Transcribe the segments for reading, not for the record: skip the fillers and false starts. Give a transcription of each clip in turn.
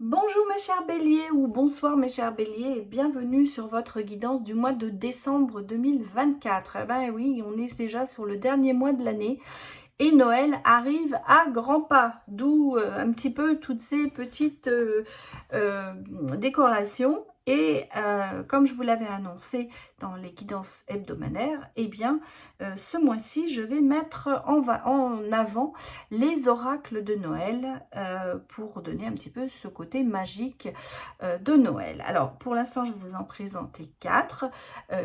Bonjour mes chers béliers ou bonsoir mes chers béliers et bienvenue sur votre guidance du mois de décembre 2024. Eh ben oui, on est déjà sur le dernier mois de l'année et Noël arrive à grands pas, d'où un petit peu toutes ces petites décorations. Et comme je vous l'avais annoncé dans les guidances hebdomadaires, eh bien ce mois-ci je vais mettre en avant les oracles de Noël pour donner un petit peu ce côté magique de Noël. Alors pour l'instant je vais vous en présenter 4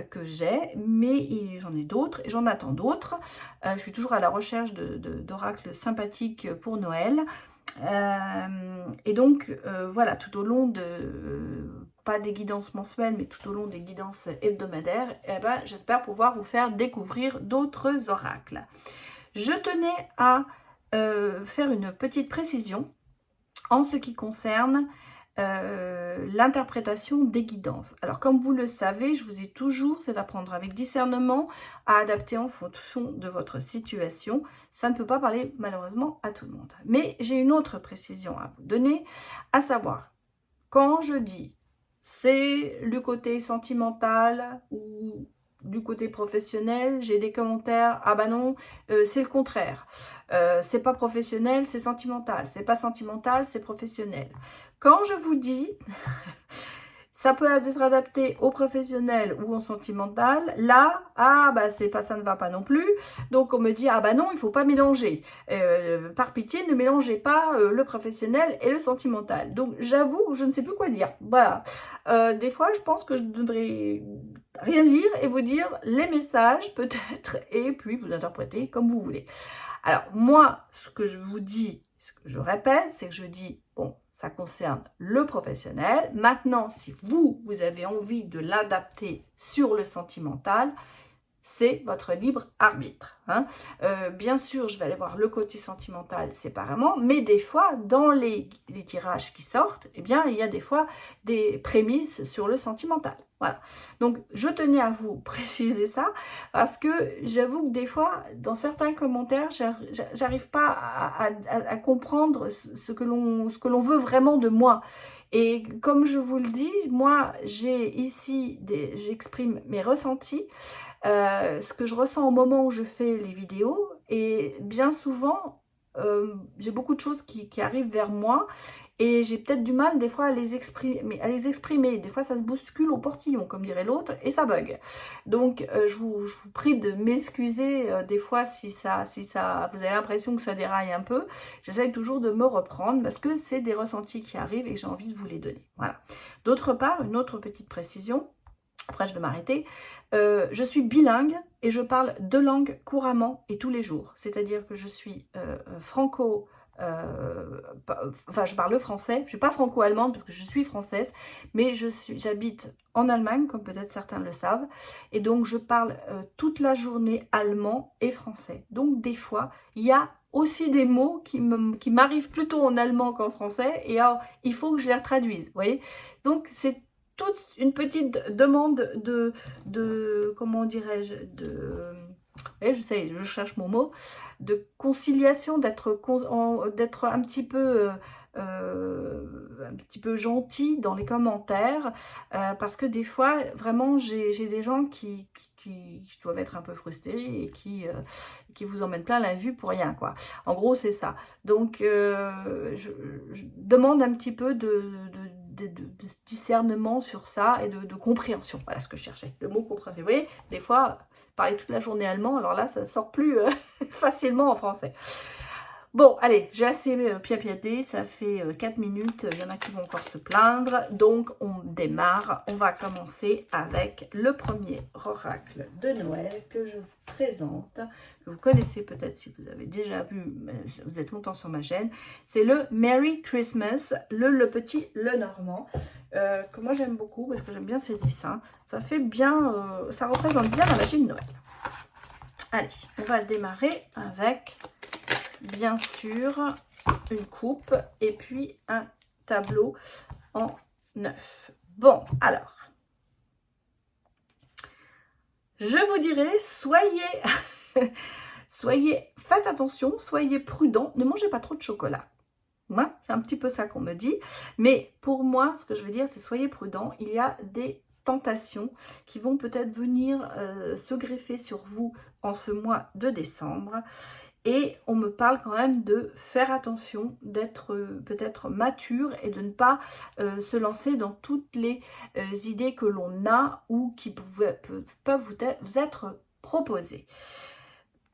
que j'ai, mais j'en ai d'autres et j'en attends d'autres. Je suis toujours à la recherche d'oracles sympathiques pour Noël. Et donc voilà, tout au long pas des guidances mensuelles, mais tout au long des guidances hebdomadaires, eh ben, j'espère pouvoir vous faire découvrir d'autres oracles. Je tenais à faire une petite précision en ce qui concerne l'interprétation des guidances. Alors comme vous le savez, je vous ai toujours, c'est à prendre avec discernement, à adapter en fonction de votre situation. Ça ne peut pas parler malheureusement à tout le monde. Mais j'ai une autre précision à vous donner, à savoir, quand je dis c'est le côté sentimental ou du côté professionnel, j'ai des commentaires, ah bah non, c'est le contraire. C'est pas professionnel, c'est sentimental. C'est pas sentimental, c'est professionnel. Quand je vous dis, ça peut être adapté au professionnel ou au sentimental, là, ah bah c'est pas, ça ne va pas non plus. Donc on me dit, ah bah non, il faut pas mélanger. Par pitié, ne mélangez pas le professionnel et le sentimental. Donc j'avoue, je ne sais plus quoi dire. Voilà. Des fois, je pense que je devrais rien dire et vous dire les messages peut-être et puis vous interprétez comme vous voulez. Alors moi, ce que je vous dis, ce que je répète, c'est que je dis, bon, ça concerne le professionnel. Maintenant, si vous avez envie de l'adapter sur le sentimental, c'est votre libre arbitre. Hein. Bien sûr, je vais aller voir le côté sentimental séparément, mais des fois, dans les tirages qui sortent, eh bien, il y a des fois des prémices sur le sentimental. Voilà. Donc, je tenais à vous préciser ça, parce que j'avoue que des fois, dans certains commentaires, j'arrive pas à comprendre ce que l'on veut vraiment de moi. Et comme je vous le dis, moi, j'exprime mes ressentis, ce que je ressens au moment où je fais les vidéos, et bien souvent j'ai beaucoup de choses qui arrivent vers moi et j'ai peut-être du mal des fois à les exprimer, des fois ça se bouscule au portillon comme dirait l'autre et ça bug. Donc je vous prie de m'excuser des fois si vous avez l'impression que ça déraille un peu. J'essaye toujours de me reprendre parce que c'est des ressentis qui arrivent et j'ai envie de vous les donner. Voilà. D'autre part, une autre petite précision, après je vais m'arrêter, je suis bilingue et je parle 2 langues couramment et tous les jours. C'est-à-dire que je suis je parle le français, je ne suis pas franco-allemande parce que je suis française, mais j'habite en Allemagne, comme peut-être certains le savent, et donc je parle toute la journée allemand et français. Donc des fois, il y a aussi des mots qui m'arrivent plutôt en allemand qu'en français, et alors, il faut que je les traduise, vous voyez. Donc c'est toute une petite demande de comment dirais-je, je sais, je cherche mon mot, de conciliation, d'être un petit peu gentil dans les commentaires, parce que des fois, vraiment, j'ai des gens qui doivent être un peu frustrés et qui vous emmènent plein la vue pour rien, quoi. En gros, c'est ça. Donc, je demande un petit peu de discernement sur ça et de compréhension. Voilà ce que je cherchais, le mot compréhension. Vous voyez, des fois, parler toute la journée allemand, alors là, ça sort plus facilement en français. Bon, allez, j'ai assez piapiaté, ça fait 4 minutes, il y en a qui vont encore se plaindre, donc on démarre. On va commencer avec le premier oracle de Noël que je vous présente, que vous connaissez peut-être si vous avez déjà vu, vous êtes longtemps sur ma chaîne. C'est le Merry Christmas, le petit Lenormand, que moi j'aime beaucoup parce que j'aime bien ses dessins. Ça fait bien, ça représente bien la magie de Noël. Allez, on va démarrer avec, bien sûr, une coupe et puis un tableau en 9. Bon, alors, je vous dirais, faites attention, soyez prudents, ne mangez pas trop de chocolat. Moi, c'est un petit peu ça qu'on me dit. Mais pour moi, ce que je veux dire, c'est soyez prudents. Il y a des tentations qui vont peut-être venir se greffer sur vous en ce mois de décembre. Et on me parle quand même de faire attention, d'être peut-être mature et de ne pas se lancer dans toutes les idées que l'on a ou qui peuvent vous être proposées.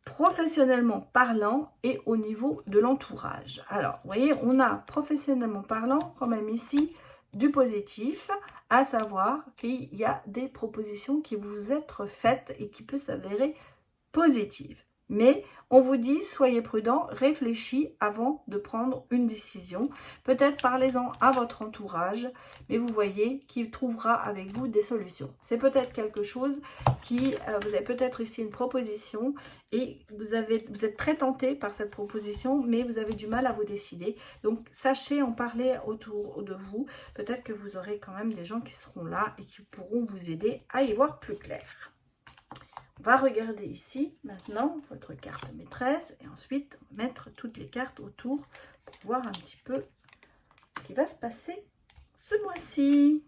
Professionnellement parlant et au niveau de l'entourage. Alors, vous voyez, on a professionnellement parlant quand même ici du positif, à savoir qu'il y a des propositions qui vous être faites et qui peuvent s'avérer positives. Mais on vous dit, soyez prudent, réfléchis avant de prendre une décision. Peut-être parlez-en à votre entourage, mais vous voyez qu'il trouvera avec vous des solutions. C'est peut-être quelque chose qui, vous avez peut-être ici une proposition et vous êtes très tenté par cette proposition, mais vous avez du mal à vous décider. Donc, sachez en parler autour de vous. Peut-être que vous aurez quand même des gens qui seront là et qui pourront vous aider à y voir plus clair. On va regarder ici, maintenant, votre carte maîtresse. Et ensuite, on va mettre toutes les cartes autour pour voir un petit peu ce qui va se passer ce mois-ci.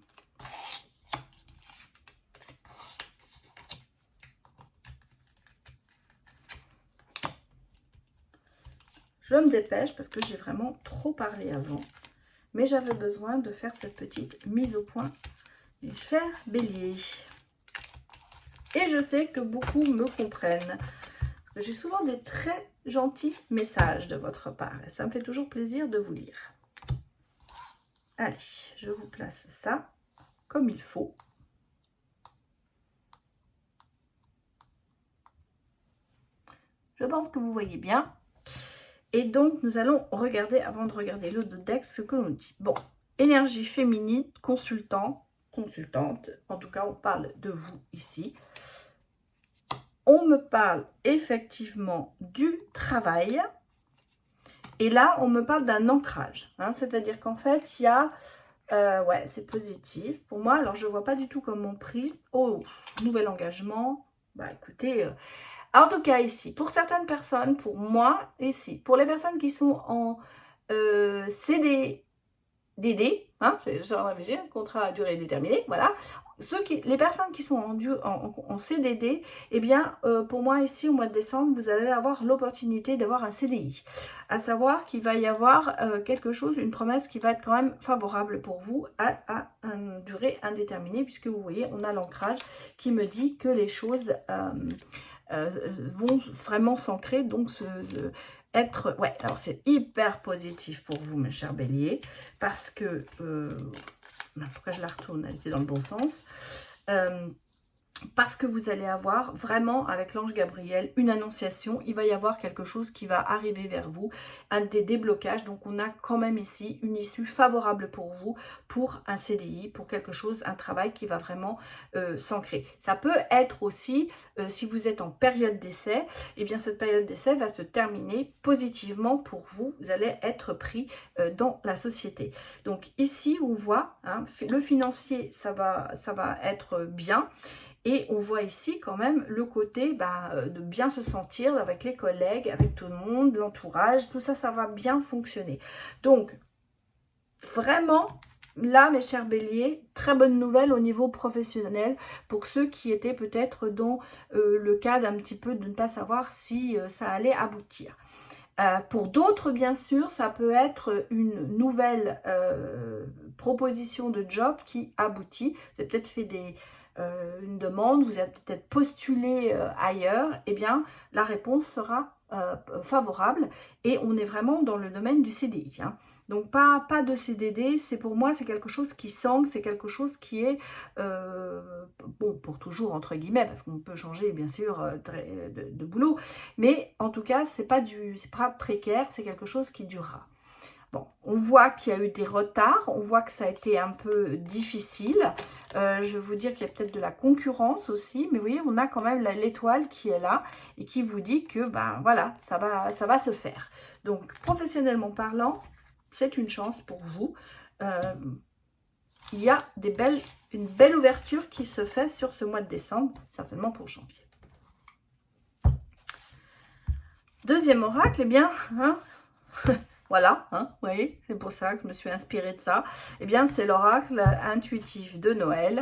Je me dépêche parce que j'ai vraiment trop parlé avant. Mais j'avais besoin de faire cette petite mise au point, mes chers béliers. Et je sais que beaucoup me comprennent. J'ai souvent des très gentils messages de votre part. Et ça me fait toujours plaisir de vous lire. Allez, je vous place ça comme il faut. Je pense que vous voyez bien. Et donc, nous allons regarder, avant de regarder l'autre deck, ce que l'on dit. Bon, énergie féminine, consultante. En tout cas, on parle de vous ici. On me parle effectivement du travail. Et là, on me parle d'un ancrage. Hein, c'est-à-dire qu'en fait, il y a... ouais, c'est positif pour moi. Alors, je ne vois pas du tout comment prise. Oh, nouvel engagement. Bah, écoutez... en tout cas, ici, pour certaines personnes, pour moi, ici, pour les personnes qui sont en CDD, hein, j'ai un contrat à durée déterminée, voilà. Les personnes qui sont en CDD, eh bien, pour moi, ici, au mois de décembre, vous allez avoir l'opportunité d'avoir un CDI. À savoir qu'il va y avoir quelque chose, une promesse qui va être quand même favorable pour vous à une durée indéterminée, puisque vous voyez, on a l'ancrage qui me dit que les choses vont vraiment s'ancrer, donc être... Ouais, alors c'est hyper positif pour vous, mes chers béliers, parce que... pourquoi je la retourne? Elle était dans le bon sens. Parce que vous allez avoir vraiment, avec l'ange Gabriel, une annonciation. Il va y avoir quelque chose qui va arriver vers vous, des déblocages. Donc, on a quand même ici une issue favorable pour vous, pour un CDI, pour quelque chose, un travail qui va vraiment s'ancrer. Ça peut être aussi, si vous êtes en période d'essai, eh bien, cette période d'essai va se terminer positivement pour vous. Vous allez être pris dans la société. Donc, ici, on voit, hein, le financier, ça va être bien. Et on voit ici quand même le côté de bien se sentir avec les collègues, avec tout le monde, l'entourage, tout ça, ça va bien fonctionner. Donc, vraiment, là, mes chers béliers, très bonne nouvelle au niveau professionnel pour ceux qui étaient peut-être dans le cas d'un petit peu de ne pas savoir si ça allait aboutir. Pour d'autres, bien sûr, ça peut être une nouvelle proposition de job qui aboutit. Vous avez peut-être fait une demande, vous avez peut-être postulé ailleurs, eh bien, la réponse sera favorable et on est vraiment dans le domaine du CDI. Hein. Donc, pas de CDD, c'est pour moi, c'est quelque chose qui s'ancre, c'est quelque chose qui est, bon, pour toujours, entre guillemets, parce qu'on peut changer, bien sûr, de boulot, mais en tout cas, c'est pas précaire, c'est quelque chose qui durera. Bon, on voit qu'il y a eu des retards, on voit que ça a été un peu difficile. Je vais vous dire qu'il y a peut-être de la concurrence aussi, mais vous voyez, on a quand même l'étoile qui est là et qui vous dit que, voilà, ça va se faire. Donc, professionnellement parlant, c'est une chance pour vous. Il y a une belle ouverture qui se fait sur ce mois de décembre, certainement pour janvier. Deuxième oracle, eh bien, hein, Voilà, hein, vous voyez, c'est pour ça que je me suis inspirée de ça. Eh bien, c'est l'oracle intuitif de Noël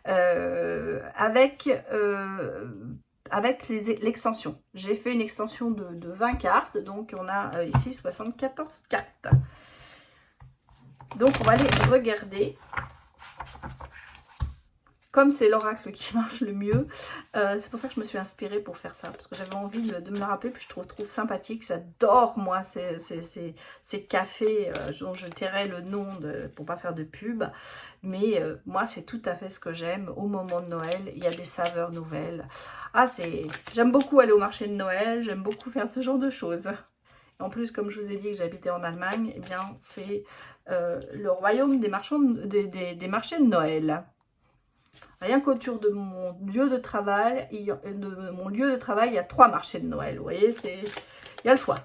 avec l'extension. J'ai fait une extension de 20 cartes, donc on a ici 74 cartes. Donc, on va les regarder. Comme c'est l'oracle qui marche le mieux, c'est pour ça que je me suis inspirée pour faire ça. Parce que j'avais envie de me le rappeler, puis je trouve sympathique. J'adore, moi, ces cafés dont je tairai le nom pour pas faire de pub. Mais moi, c'est tout à fait ce que j'aime. Au moment de Noël, il y a des saveurs nouvelles. Ah, j'aime beaucoup aller au marché de Noël. J'aime beaucoup faire ce genre de choses. En plus, comme je vous ai dit que j'habitais en Allemagne, eh bien, c'est le royaume des marchés de Noël. Rien qu'autour de mon lieu de travail, il y a 3 marchés de Noël. Vous voyez, il y a le choix.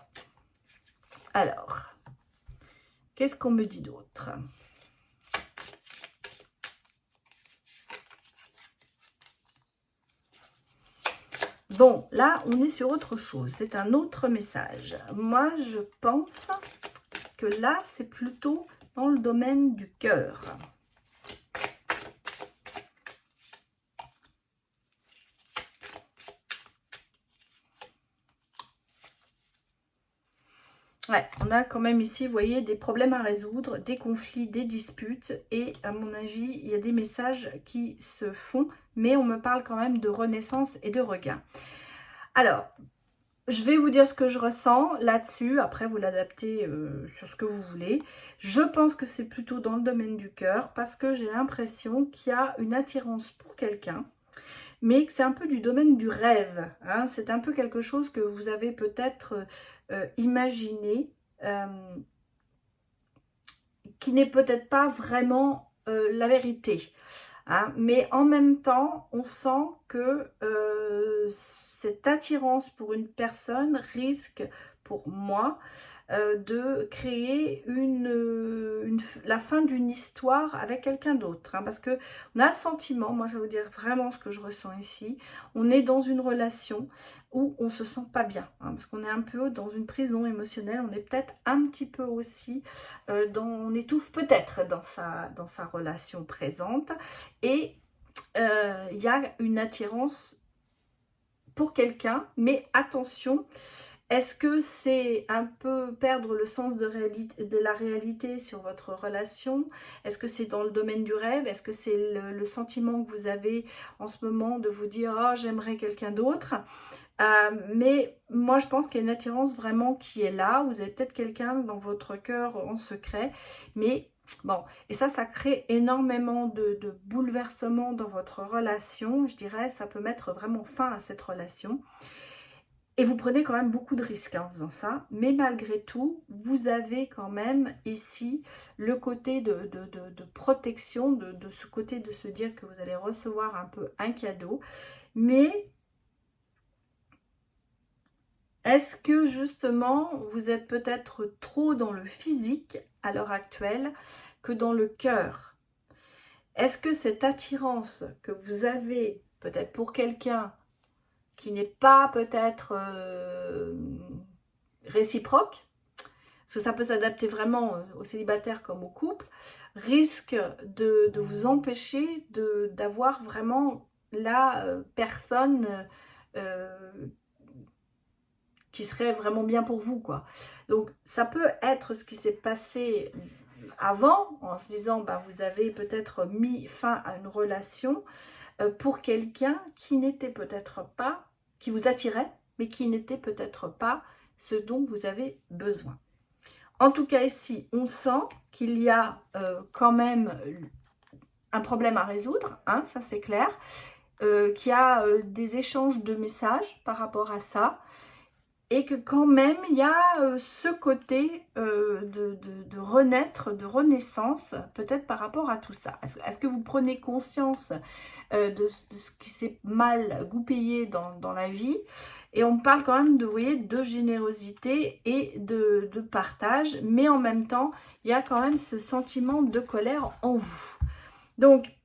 Alors, qu'est-ce qu'on me dit d'autre? Bon, là, on est sur autre chose. C'est un autre message. Moi, je pense que là, c'est plutôt dans le domaine du cœur. Ouais, on a quand même ici, vous voyez, des problèmes à résoudre, des conflits, des disputes. Et à mon avis, il y a des messages qui se font, mais on me parle quand même de renaissance et de regain. Alors, je vais vous dire ce que je ressens là-dessus. Après, vous l'adaptez sur ce que vous voulez. Je pense que c'est plutôt dans le domaine du cœur parce que j'ai l'impression qu'il y a une attirance pour quelqu'un, mais que c'est un peu du domaine du rêve. Hein. C'est un peu quelque chose que vous avez peut-être imaginé, qui n'est peut-être pas vraiment la vérité. Hein. Mais en même temps, on sent que cette attirance pour une personne risque, pour moi, de créer la fin d'une histoire avec quelqu'un d'autre. Hein, parce que on a le sentiment, moi je vais vous dire vraiment ce que je ressens ici, on est dans une relation où on se sent pas bien. Hein, parce qu'on est un peu dans une prison émotionnelle, on est peut-être un petit peu aussi, on étouffe peut-être dans sa relation présente. Et il y a une attirance pour quelqu'un, mais attention, est-ce que c'est un peu perdre le sens de la réalité sur votre relation? Est-ce que c'est dans le domaine du rêve? Est-ce que c'est le sentiment que vous avez en ce moment de vous dire « Oh, j'aimerais quelqu'un d'autre » mais moi, je pense qu'il y a une attirance vraiment qui est là. Vous avez peut-être quelqu'un dans votre cœur en secret, mais bon, et ça crée énormément de bouleversements dans votre relation. Je dirais, ça peut mettre vraiment fin à cette relation. Et vous prenez quand même beaucoup de risques en faisant ça. Mais malgré tout, vous avez quand même ici le côté de protection, de ce côté de se dire que vous allez recevoir un peu un cadeau. Mais est-ce que justement, vous êtes peut-être trop dans le physique à l'heure actuelle que dans le cœur? Est-ce que cette attirance que vous avez peut-être pour quelqu'un qui n'est pas peut-être réciproque, parce que ça peut s'adapter vraiment aux célibataires comme aux couples, risque de vous empêcher d'avoir vraiment la personne qui serait vraiment bien pour vous, quoi. Donc, ça peut être ce qui s'est passé avant, en se disant, bah, vous avez peut-être mis fin à une relation pour quelqu'un qui n'était peut-être pas, qui vous attirait, mais qui n'était peut-être pas ce dont vous avez besoin. En tout cas, ici, on sent qu'il y a quand même un problème à résoudre, hein, ça c'est clair, qu'il y a des échanges de messages par rapport à ça, et que quand même, il y a ce côté de renaître, de renaissance, peut-être par rapport à tout ça. Est-ce que vous prenez conscience de ce qui s'est mal goupillé dans la vie? Et on parle quand même de, vous voyez, de générosité et de partage, mais en même temps, il y a quand même ce sentiment de colère en vous. Donc,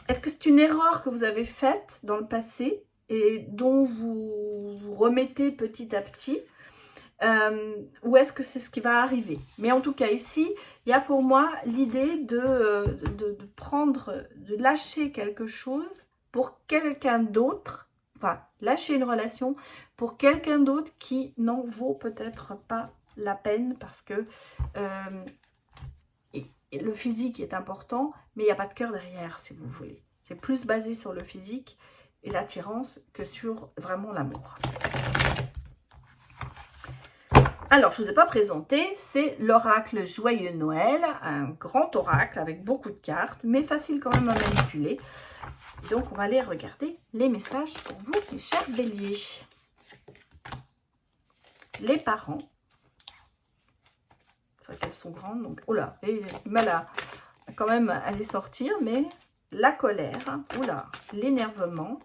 est-ce que c'est une erreur que vous avez faite dans le passé et dont vous remettez petit à petit? ou est-ce que c'est ce qui va arriver? Mais en tout cas, ici, il y a pour moi l'idée de prendre, de lâcher quelque chose pour quelqu'un d'autre, enfin, lâcher une relation pour quelqu'un d'autre qui n'en vaut peut-être pas la peine parce que et le physique est important, mais il n'y a pas de cœur derrière, si vous voulez. C'est plus basé sur le physique et l'attirance que sur vraiment l'amour. Alors, je ne vous ai pas présenté, c'est l'oracle Joyeux Noël, un grand oracle avec beaucoup de cartes, mais facile quand même à manipuler. Donc, on va aller regarder les messages pour vous, mes chers béliers. Les parents. C'est vrai qu'elles sont grandes, donc... Oula, j'ai du mal à quand même à les sortir, mais la colère, oula, l'énervement.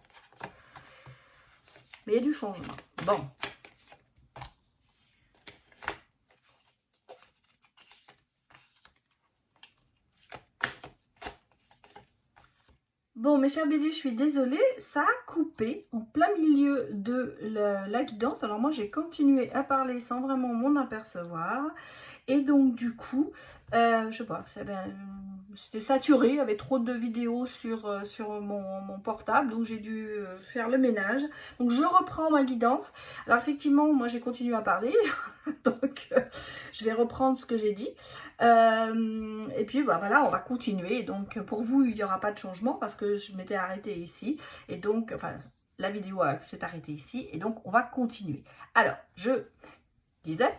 Mais il y a du changement. Bon. Bon, mes chers béliers, je suis désolée, ça a coupé en plein milieu de la guidance. Alors moi, j'ai continué à parler sans vraiment m'en apercevoir. Et donc, du coup, je sais pas, c'était saturé, il y avait trop de vidéos sur mon portable, donc j'ai dû faire le ménage. Donc, je reprends ma guidance. Alors, effectivement, moi, j'ai continué à parler, donc je vais reprendre ce que j'ai dit. Et puis, bah, voilà, on va continuer. Donc, pour vous, il n'y aura pas de changement parce que je m'étais arrêtée ici. Et donc, enfin, la vidéo s'est arrêtée ici. Et donc, on va continuer. Alors, je disais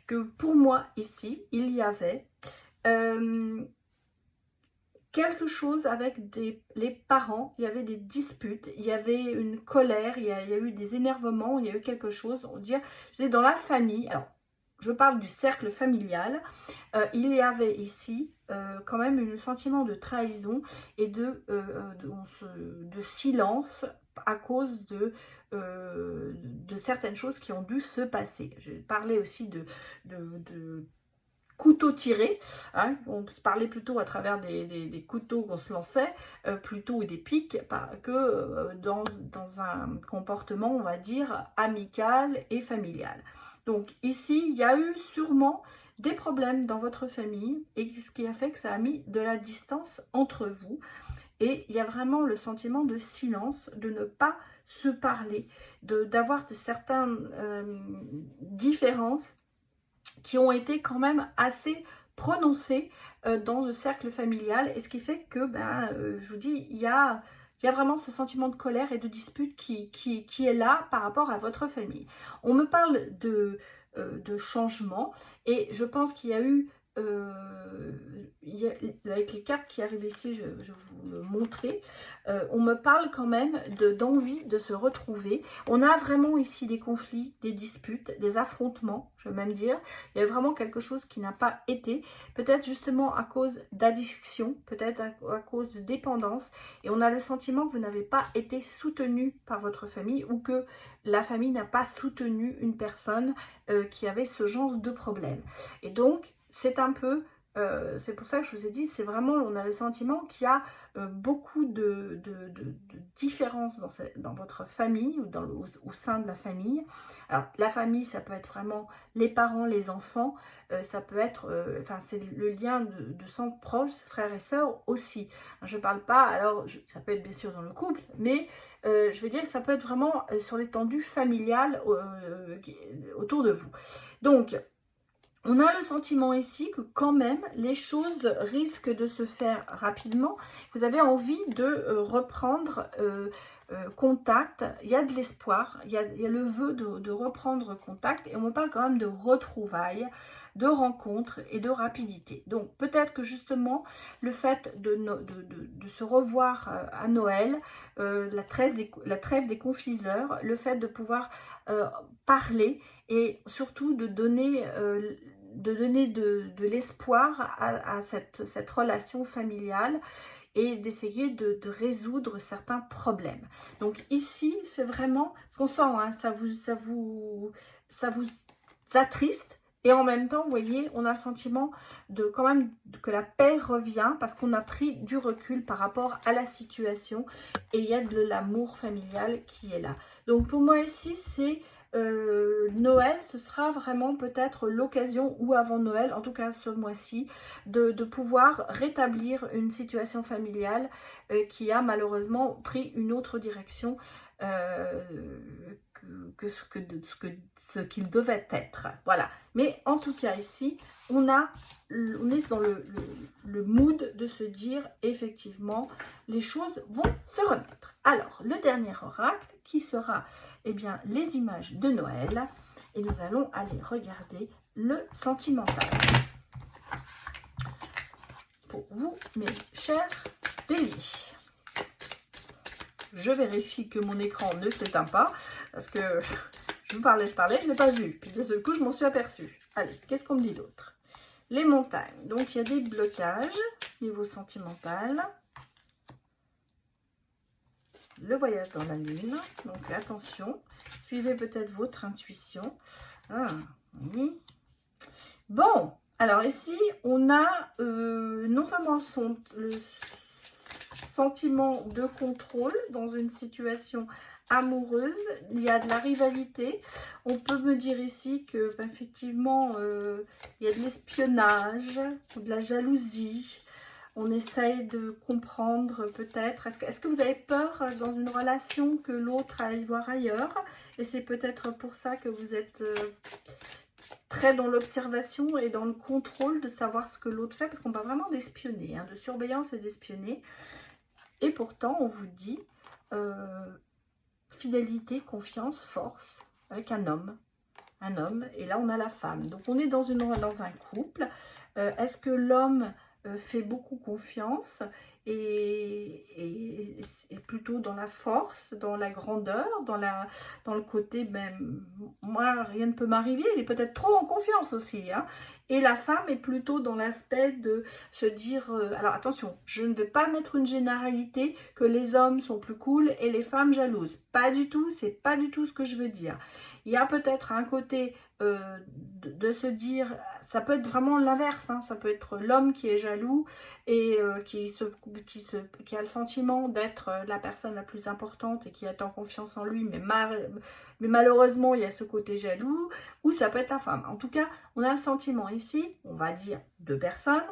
que pour moi, ici, il y avait quelque chose avec les parents, il y avait des disputes, il y avait une colère, il y a eu des énervements, il y a eu quelque chose, on va dire, c'est dans la famille. Alors, je parle du cercle familial, il y avait ici quand même un sentiment de trahison et de silence à cause de certaines choses qui ont dû se passer. Je parlais aussi de couteaux tirés, hein, on se parlait plutôt à travers des couteaux qu'on se lançait, plutôt des pics, que dans un comportement, on va dire, amical et familial. Donc ici, il y a eu sûrement des problèmes dans votre famille et ce qui a fait que ça a mis de la distance entre vous. Et il y a vraiment le sentiment de silence, de ne pas se parler, d'avoir certaines différences qui ont été quand même assez prononcées dans le cercle familial. Et ce qui fait que, je vous dis, il y a vraiment ce sentiment de colère et de dispute qui est là par rapport à votre famille. On me parle de changement et je pense qu'il y a eu avec les cartes qui arrivent ici, je vais vous le montrer, on me parle quand même d'envie de se retrouver. On a vraiment ici des conflits, des disputes, des affrontements, je vais même dire. Il y a vraiment quelque chose qui n'a pas été, peut-être justement à cause d'addiction, peut-être à cause de dépendance, et on a le sentiment que vous n'avez pas été soutenu par votre famille ou que la famille n'a pas soutenu une personne qui avait ce genre de problème. Et donc, c'est un peu, c'est pour ça que je vous ai dit, c'est vraiment, on a le sentiment qu'il y a beaucoup de différences dans votre famille ou au sein de la famille. Alors, la famille, ça peut être vraiment les parents, les enfants, ça peut être, enfin, c'est le lien de sang proche, frères et sœurs aussi. Je ne parle pas, alors, ça peut être bien sûr dans le couple, mais je veux dire que ça peut être vraiment sur l'étendue familiale autour de vous. Donc, on a le sentiment ici que quand même, les choses risquent de se faire rapidement. Vous avez envie de reprendre contact. Il y a de l'espoir, il y a le vœu de reprendre contact. Et on me parle quand même de retrouvailles, de rencontres et de rapidité. Donc peut-être que justement, le fait de se revoir à Noël, la trêve des confiseurs, le fait de pouvoir parler et surtout de donner de l'espoir à cette relation familiale et d'essayer de résoudre certains problèmes. Donc ici, c'est vraiment ce qu'on sent, hein, ça vous attriste. Et en même temps, vous voyez, on a le sentiment quand même que la paix revient parce qu'on a pris du recul par rapport à la situation et il y a de l'amour familial qui est là. Donc pour moi ici, c'est Noël, ce sera vraiment peut-être l'occasion, ou avant Noël, en tout cas ce mois-ci, de pouvoir rétablir une situation familiale qui a malheureusement pris une autre direction que ce qu'il devait être. Voilà. Mais en tout cas ici, on est dans le mood de se dire effectivement, les choses vont se remettre. Alors, le dernier oracle qui sera bien, les images de Noël. Et nous allons aller regarder le sentimental. Pour vous, mes chers béliers. Je vérifie que mon écran ne s'éteint pas. Parce que je parlais, je ne l'ai pas vu. Puis de ce coup, je m'en suis aperçue. Allez, qu'est-ce qu'on me dit d'autre? Les montagnes. Donc, il y a des blocages niveau sentimental. Le voyage dans la lune. Donc, attention. Suivez peut-être votre intuition. Ah, oui. Bon, alors ici, on a non seulement le sentiment de contrôle dans une situation amoureuse, il y a de la rivalité. On peut me dire ici que effectivement, il y a de l'espionnage, de la jalousie. On essaye de comprendre peut-être. Est-ce que vous avez peur dans une relation que l'autre aille voir ailleurs? Et c'est peut-être pour ça que vous êtes très dans l'observation et dans le contrôle de savoir ce que l'autre fait. Parce qu'on parle vraiment d'espionner, hein, de surveillance et d'espionner. Et pourtant, on vous dit fidélité, confiance, force avec un homme. Un homme. Et là, on a la femme. Donc, on est dans un couple. Est-ce que l'homme fait beaucoup confiance et plutôt dans la force, dans la grandeur, dans le côté, même, moi, rien ne peut m'arriver, il est peut-être trop en confiance aussi, hein. Et la femme est plutôt dans l'aspect de se dire, alors attention, je ne vais pas mettre une généralité que les hommes sont plus cool et les femmes jalouses. Pas du tout, c'est pas du tout ce que je veux dire. Il y a peut-être un côté de se dire, ça peut être vraiment l'inverse, hein, ça peut être l'homme qui est jaloux et qui a le sentiment d'être la personne la plus importante et qui attend confiance en lui, mais malheureusement il y a ce côté jaloux, ou ça peut être la femme. En tout cas, on a le sentiment ici, on va dire deux personnes,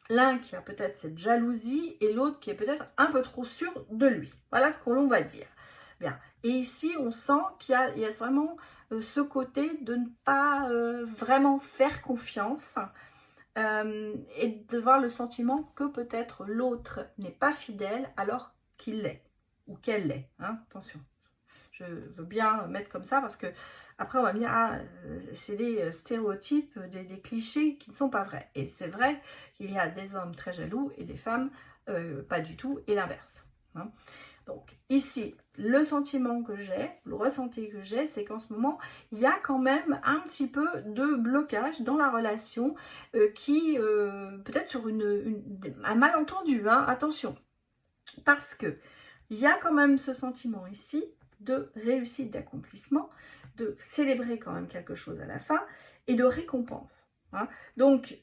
l'un qui a peut-être cette jalousie et l'autre qui est peut-être un peu trop sûr de lui. Voilà ce que l'on va dire. Bien. Et ici, on sent qu'il y a vraiment ce côté de ne pas vraiment faire confiance et de voir le sentiment que peut-être l'autre n'est pas fidèle alors qu'il l'est ou qu'elle l'est. Hein, attention, je veux bien mettre comme ça parce que après on va me dire ah, c'est des stéréotypes, des clichés qui ne sont pas vrais. Et c'est vrai qu'il y a des hommes très jaloux et des femmes pas du tout et l'inverse. Hein. Donc ici, le sentiment que j'ai, le ressenti que j'ai, c'est qu'en ce moment, il y a quand même un petit peu de blocage dans la relation qui, peut-être sur un malentendu, hein, attention. Parce que il y a quand même ce sentiment ici de réussite, d'accomplissement, de célébrer quand même quelque chose à la fin et de récompense. Hein. Donc,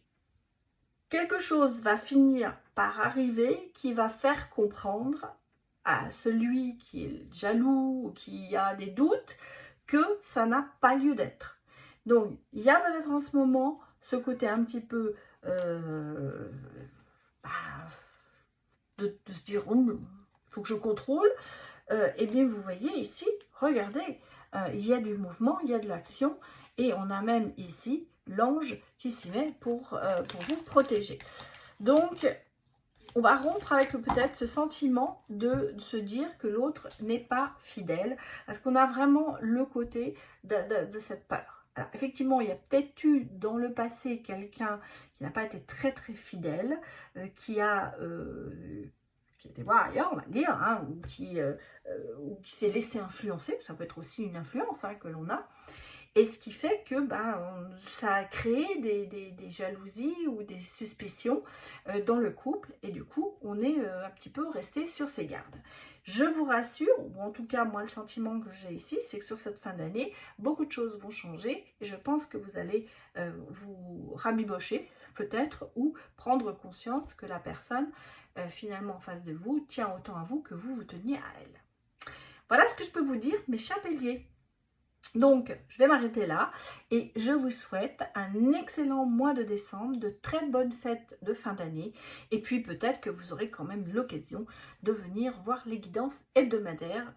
quelque chose va finir par arriver qui va faire comprendre à celui qui est jaloux ou qui a des doutes que ça n'a pas lieu d'être. Donc, il y a peut-être en ce moment ce côté un petit peu de se dire il faut que je contrôle. Eh bien, vous voyez ici, regardez, il y a du mouvement, il y a de l'action et on a même ici l'ange qui s'y met pour vous protéger. Donc, on va rompre avec peut-être ce sentiment de se dire que l'autre n'est pas fidèle, parce qu'on a vraiment le côté de cette peur. Alors, effectivement, il y a peut-être eu dans le passé quelqu'un qui n'a pas été très très fidèle, qui était voir ailleurs, on va dire, hein, ou qui s'est laissé influencer, ça peut être aussi une influence hein, que l'on a. Et ce qui fait que ça a créé des jalousies ou des suspicions dans le couple. Et du coup, on est un petit peu resté sur ses gardes. Je vous rassure, ou en tout cas, moi, le sentiment que j'ai ici, c'est que sur cette fin d'année, beaucoup de choses vont changer. Et je pense que vous allez vous rabibocher, peut-être, ou prendre conscience que la personne, finalement, en face de vous, tient autant à vous que vous teniez à elle. Voilà ce que je peux vous dire, mes chers béliers. Donc, je vais m'arrêter là et je vous souhaite un excellent mois de décembre, de très bonnes fêtes de fin d'année et puis peut-être que vous aurez quand même l'occasion de venir voir les guidances hebdomadaires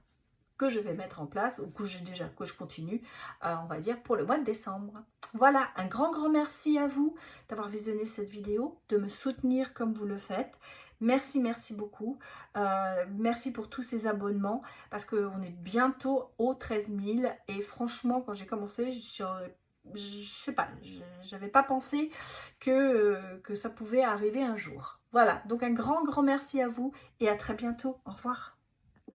que je vais mettre en place ou que je continue, on va dire, pour le mois de décembre. Voilà, un grand merci à vous d'avoir visionné cette vidéo, de me soutenir comme vous le faites. Merci beaucoup. Merci pour tous ces abonnements parce qu'on est bientôt aux 13 000 et franchement, quand j'ai commencé, je sais pas, j'avais pas pensé que ça pouvait arriver un jour. Voilà, donc un grand merci à vous et à très bientôt. Au revoir.